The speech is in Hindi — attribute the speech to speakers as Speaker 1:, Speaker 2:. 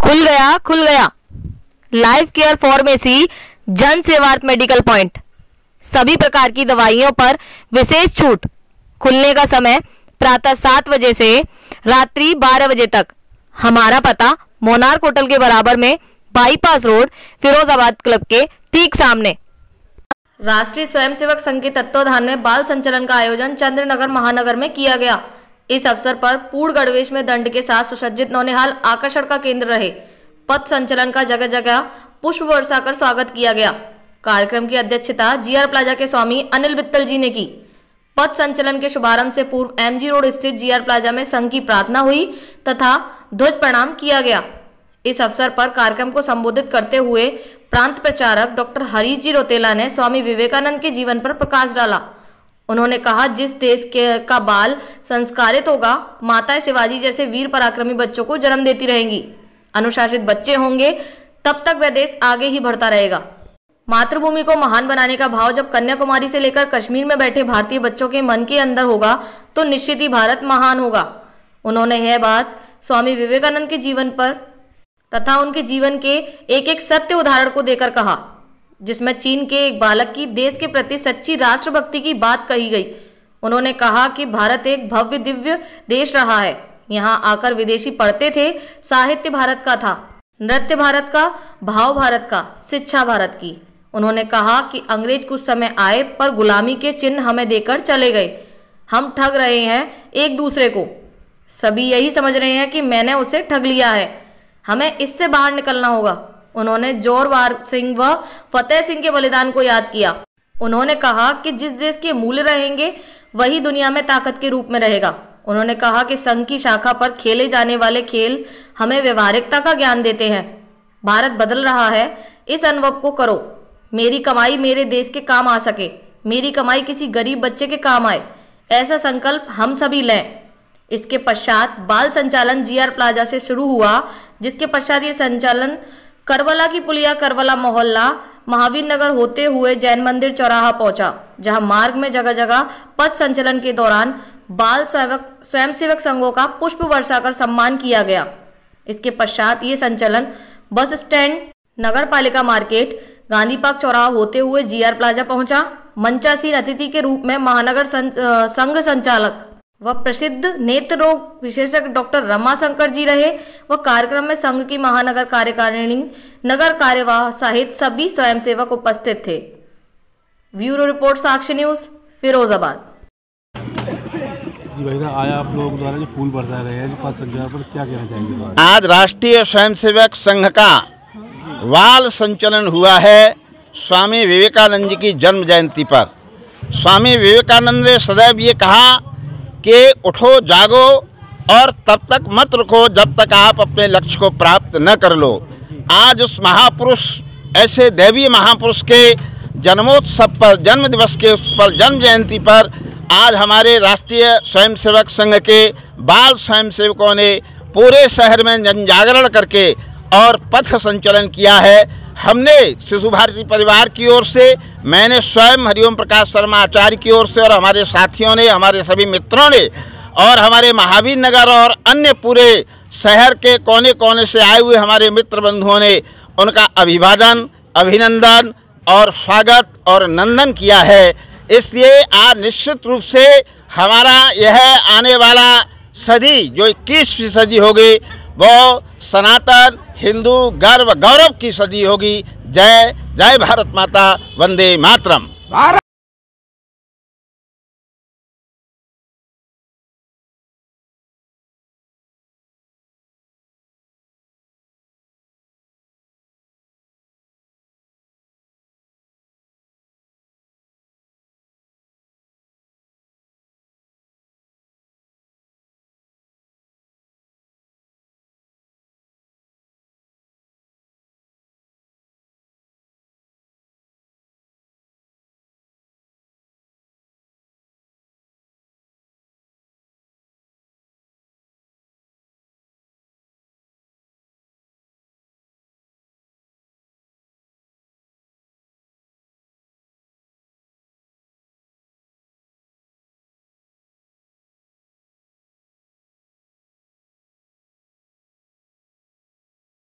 Speaker 1: खुल गया लाइफ केयर फार्मेसी जन सेवार्थ मेडिकल पॉइंट। सभी प्रकार की दवाइयों पर विशेष छूट। खुलने का समय प्रातः 7 बजे से रात्रि 12 बजे तक। हमारा पता मोनार्क होटल के बराबर में, बाईपास रोड, फिरोजाबाद क्लब के ठीक सामने। राष्ट्रीय स्वयंसेवक संघ के तत्वाधान में बाल संचलन का आयोजन चंद्रनगर महानगर में किया गया। इस अवसर पर पूर्ण गणवेश में दंड के साथ सुसज्जित नौनिहाल आकर्षण का केंद्र रहे। पथ संचलन का जगह जगह पुष्प वर्षा कर स्वागत किया गया। कार्यक्रम की अध्यक्षता जीआर प्लाजा के स्वामी अनिल बित्तल जी ने की। पथ संचलन के शुभारंभ से पूर्व एमजी रोड स्थित जीआर प्लाजा में संघ की प्रार्थना हुई तथा ध्वज प्रणाम किया गया। इस अवसर पर कार्यक्रम को संबोधित करते हुए प्रांत प्रचारक डॉक्टर हरीश जी रोतेला ने स्वामी विवेकानंद के जीवन पर प्रकाश डाला। उन्होंने कहा, जिस देश का बाल संस्कारित होगा, माता शिवाजी जैसे वीर पराक्रमी बच्चों को जन्म देती रहेंगी। अनुशासित बच्चे होंगे तब तक वह देश आगे ही बढ़ता रहेगा। मातृभूमि को महान बनाने का भाव जब कन्याकुमारी से लेकर कश्मीर में बैठे भारतीय बच्चों के मन के अंदर होगा तो निश्चित ही भारत महान होगा। उन्होंने यह बात स्वामी विवेकानंद के जीवन पर तथा उनके जीवन के एक एक सत्य उदाहरण को देकर कहा, जिसमें चीन के एक बालक की देश के प्रति सच्ची राष्ट्रभक्ति की बात कही गई। उन्होंने कहा कि भारत एक भव्य दिव्य देश रहा है। यहाँ आकर विदेशी पढ़ते थे। साहित्य भारत का था, नृत्य भारत का, भाव भारत का, शिक्षा भारत की। उन्होंने कहा कि अंग्रेज कुछ समय आए पर गुलामी के चिन्ह हमें देकर चले गए। हम ठग रहे हैं एक दूसरे को। सभी यही समझ रहे हैं कि मैंने उसे ठग लिया है। हमें इससे बाहर निकलना होगा। उन्होंने जोरवार सिंह व फतेह सिंह के बलिदान को याद किया। उन्होंने कहा कि जिस देश के मूल्य रहेंगे वही दुनिया में ताकत के रूप में रहेगा। उन्होंने कहा कि संघ की शाखा पर खेले जाने वाले खेल हमें व्यवहारिकता का ज्ञान देते हैं। भारत बदल रहा है, इस अनुभव को करो। मेरी कमाई मेरे देश के काम आ सके, मेरी कमाई किसी गरीब बच्चे के काम आए, ऐसा संकल्प हम सभी लें। इसके पश्चात बाल संचालन जीआर प्लाजा से शुरू हुआ, जिसके पश्चात ये संचालन करबला की पुलिया, करबला मोहल्ला, महावीर नगर होते हुए जैन मंदिर चौराहा पहुंचा, जहां मार्ग में जगह जगह पथ संचलन के दौरान बाल स्वयंसेवक संघों का पुष्प वर्षा कर सम्मान किया गया। इसके पश्चात ये संचलन बस स्टैंड, नगर पालिका मार्केट, गांधी पार्क चौराहा होते हुए जीआर प्लाजा पहुंचा। मंचासीन अतिथि के रूप में महानगर संघ संचालक व प्रसिद्ध नेत्र रोग विशेषज्ञ डॉक्टर रमाशंकर जी रहे। वह कार्यक्रम में संघ की महानगर कार्यकारिणी, नगर कार्यवाह सहित सभी स्वयंसेवक उपस्थित थे। ब्यूरो रिपोर्ट, साक्षी न्यूज, फिरोजाबाद।
Speaker 2: आज आप लोगों द्वारा जो फूल बरसाए गए हैं, पथ संचलन पर क्या कहना चाहेंगे?
Speaker 3: आज राष्ट्रीय स्वयंसेवक संघ का बाल संचलन हुआ है स्वामी विवेकानंद जी की जन्म जयंती पर। स्वामी विवेकानंद ने सदैव ये कहा कि उठो, जागो और तब तक मत रुको जब तक आप अपने लक्ष्य को प्राप्त न कर लो। आज उस महापुरुष, ऐसे दैवीय महापुरुष के जन्मोत्सव पर, जन्म दिवस के उस पर, जन्म जयंती पर आज हमारे राष्ट्रीय स्वयंसेवक संघ के बाल स्वयंसेवकों ने पूरे शहर में जन जागरण करके और पथ संचलन किया है। हमने शिशु भारती परिवार की ओर से, मैंने स्वयं हरिओम प्रकाश शर्मा आचार्य की ओर से और हमारे साथियों ने, हमारे सभी मित्रों ने और हमारे महावीर नगर और अन्य पूरे शहर के कोने कोने से आए हुए हमारे मित्र बंधुओं ने उनका अभिवादन, अभिनंदन और स्वागत और नंदन किया है। इसलिए आज निश्चित रूप से हमारा यह आने वाला सदी जो 21वीं सदी होगी वो सनातन हिंदू गर्व गौरव की सदी होगी। जय जय भारत माता, वंदे मातरम।